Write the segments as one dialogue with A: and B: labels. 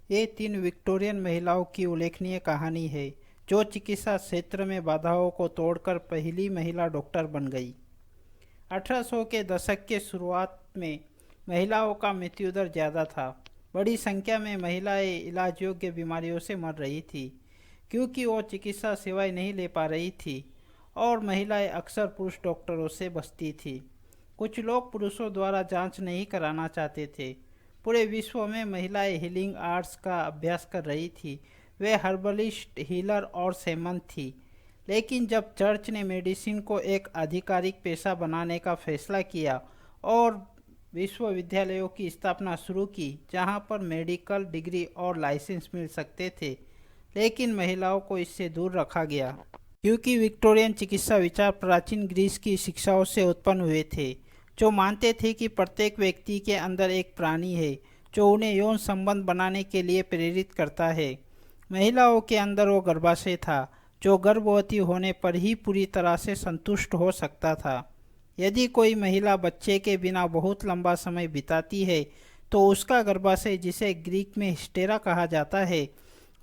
A: ये तीन विक्टोरियन महिलाओं की उल्लेखनीय कहानी है जो चिकित्सा क्षेत्र में बाधाओं को तोड़कर पहली महिला डॉक्टर बन गई। 1800 के दशक के शुरुआत में महिलाओं का मृत्यु दर ज़्यादा था। बड़ी संख्या में महिलाएं इलाज योग्य बीमारियों से मर रही थी क्योंकि वो चिकित्सा सेवाएं नहीं ले पा रही थी और महिलाएं अक्सर पुरुष डॉक्टरों से बचती थी। कुछ लोग पुरुषों द्वारा जांच नहीं कराना चाहते थे। पूरे विश्व में महिलाएं हीलिंग आर्ट्स का अभ्यास कर रही थी। वे हर्बलिस्ट, हीलर और शैमन थी। लेकिन जब चर्च ने मेडिसिन को एक आधिकारिक पेशा बनाने का फैसला किया और विश्वविद्यालयों की स्थापना शुरू की जहां पर मेडिकल डिग्री और लाइसेंस मिल सकते थे, लेकिन महिलाओं को इससे दूर रखा गया क्योंकि विक्टोरियन चिकित्सा विचार प्राचीन ग्रीस की शिक्षाओं से उत्पन्न हुए थे जो मानते थे कि प्रत्येक व्यक्ति के अंदर एक प्राणी है जो उन्हें यौन संबंध बनाने के लिए प्रेरित करता है। महिलाओं के अंदर वो गर्भाशय था जो गर्भवती होने पर ही पूरी तरह से संतुष्ट हो सकता था। यदि कोई महिला बच्चे के बिना बहुत लंबा समय बिताती है तो उसका गर्भाशय, जिसे ग्रीक में हिस्टेरा कहा जाता है,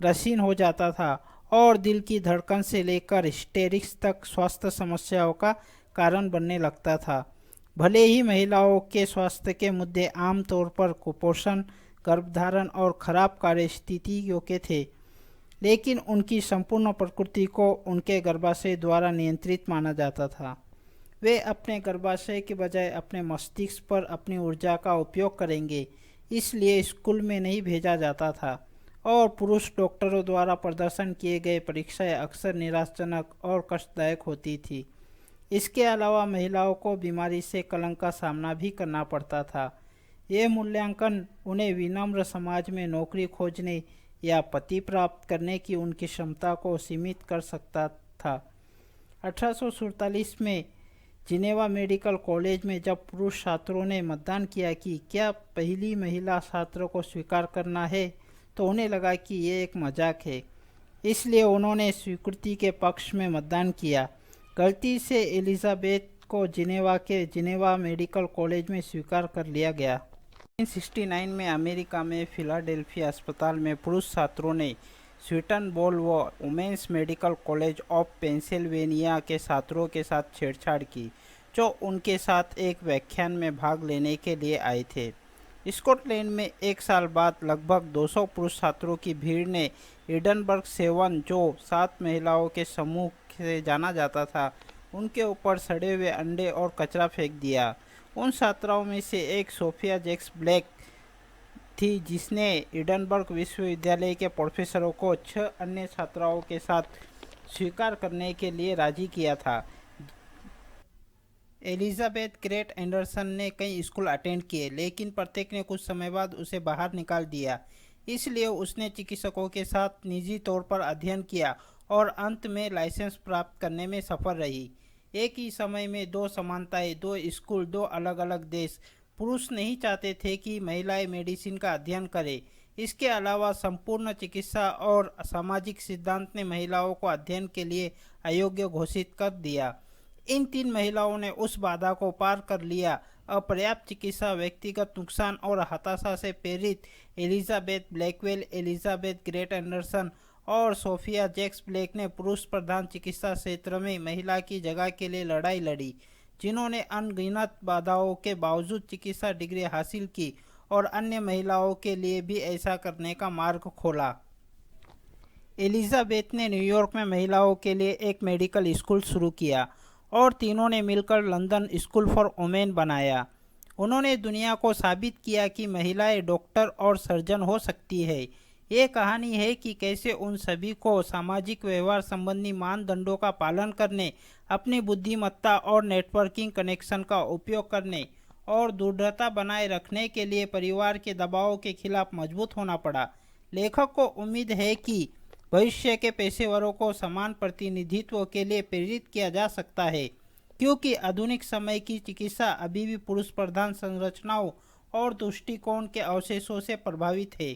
A: रसीन हो जाता था और दिल की धड़कन से लेकर हिस्टेरिक्स तक स्वास्थ्य समस्याओं का कारण बनने लगता था। भले ही महिलाओं के स्वास्थ्य के मुद्दे आमतौर पर कुपोषण, गर्भधारण और खराब कार्यस्थितियों के थे, लेकिन उनकी संपूर्ण प्रकृति को उनके गर्भाशय द्वारा नियंत्रित माना जाता था। वे अपने गर्भाशय के बजाय अपने मस्तिष्क पर अपनी ऊर्जा का उपयोग करेंगे, इसलिए स्कूल में नहीं भेजा जाता था और पुरुष डॉक्टरों द्वारा प्रदर्शन किए गए परीक्षाएं अक्सर निराशाजनक और कष्टदायक होती थी। इसके अलावा महिलाओं को बीमारी से कलंक का सामना भी करना पड़ता था। ये मूल्यांकन उन्हें विनम्र समाज में नौकरी खोजने या पति प्राप्त करने की उनकी क्षमता को सीमित कर सकता था। 1847 में जिनेवा मेडिकल कॉलेज में जब पुरुष छात्रों ने मतदान किया कि क्या पहली महिला छात्र को स्वीकार करना है, तो उन्हें लगा कि ये एक मजाक है, इसलिए उन्होंने स्वीकृति के पक्ष में मतदान किया। गलती से एलिजाबेथ को जिनेवा के जिनेवा मेडिकल कॉलेज में स्वीकार कर लिया गया। 1969 में अमेरिका में फिलाडेल्फिया अस्पताल में पुरुष छात्रों ने स्वीटन बोल व women's medical college of Pennsylvania के छात्रों के साथ छेड़छाड़ की जो उनके साथ एक व्याख्यान में भाग लेने के लिए आए थे। स्कॉटलैंड में एक साल बाद लगभग 200 पुरुष छात्रों की भीड़ ने एडनबर्ग 7, जो 7 महिलाओं के समूह से जाना जाता था, उनके ऊपर सड़े हुए अंडे और कचरा फेंक दिया। उन छात्राओं में से एक सोफिया जैक्स ब्लैक थी जिसने एडनबर्ग विश्वविद्यालय के प्रोफेसरों को 6 अन्य छात्राओं के साथ स्वीकार करने के लिए राजी किया था। एलिजाबेथ ग्रेट एंडरसन ने कई स्कूल अटेंड किए, लेकिन प्रत्येक ने कुछ समय बाद उसे बाहर निकाल दिया। इसलिए उसने चिकित्सकों के साथ निजी तौर पर अध्ययन किया और अंत में लाइसेंस प्राप्त करने में सफल रही। एक ही समय में 2 समानताएं, 2 स्कूल, 2 अलग अलग देश। पुरुष नहीं चाहते थे कि महिलाएं मेडिसिन का अध्ययन करें। इसके अलावा संपूर्ण चिकित्सा और सामाजिक सिद्धांत ने महिलाओं को अध्ययन के लिए अयोग्य घोषित कर दिया। इन 3 महिलाओं ने उस बाधा को पार कर लिया। अपर्याप्त चिकित्सा, व्यक्तिगत नुकसान और हताशा से प्रेरित Elizabeth Blackwell, Elizabeth great Anderson और सोफिया जैक्स ब्लैक ने पुरुष प्रधान चिकित्सा क्षेत्र में महिला की जगह के लिए लड़ाई लड़ी, जिन्होंने अनगिनत बाधाओं के बावजूद चिकित्सा डिग्री हासिल की और अन्य महिलाओं के लिए भी ऐसा करने का मार्ग खोला। एलिजाबेथ ने न्यूयॉर्क में महिलाओं के लिए एक मेडिकल स्कूल शुरू किया और तीनों ने मिलकर लंदन स्कूल फॉर वुमेन बनाया। उन्होंने दुनिया को साबित किया कि महिलाएं डॉक्टर और सर्जन हो सकती है। ये कहानी है कि कैसे उन सभी को सामाजिक व्यवहार संबंधी मानदंडों का पालन करने, अपनी बुद्धिमत्ता और नेटवर्किंग कनेक्शन का उपयोग करने और दृढ़ता बनाए रखने के लिए परिवार के दबाव के खिलाफ मजबूत होना पड़ा। लेखक को उम्मीद है कि भविष्य के पेशेवरों को समान प्रतिनिधित्व के लिए प्रेरित किया जा सकता है, क्योंकि आधुनिक समय की चिकित्सा अभी भी पुरुष प्रधान संरचनाओं और दृष्टिकोण के अवशेषों से प्रभावित है।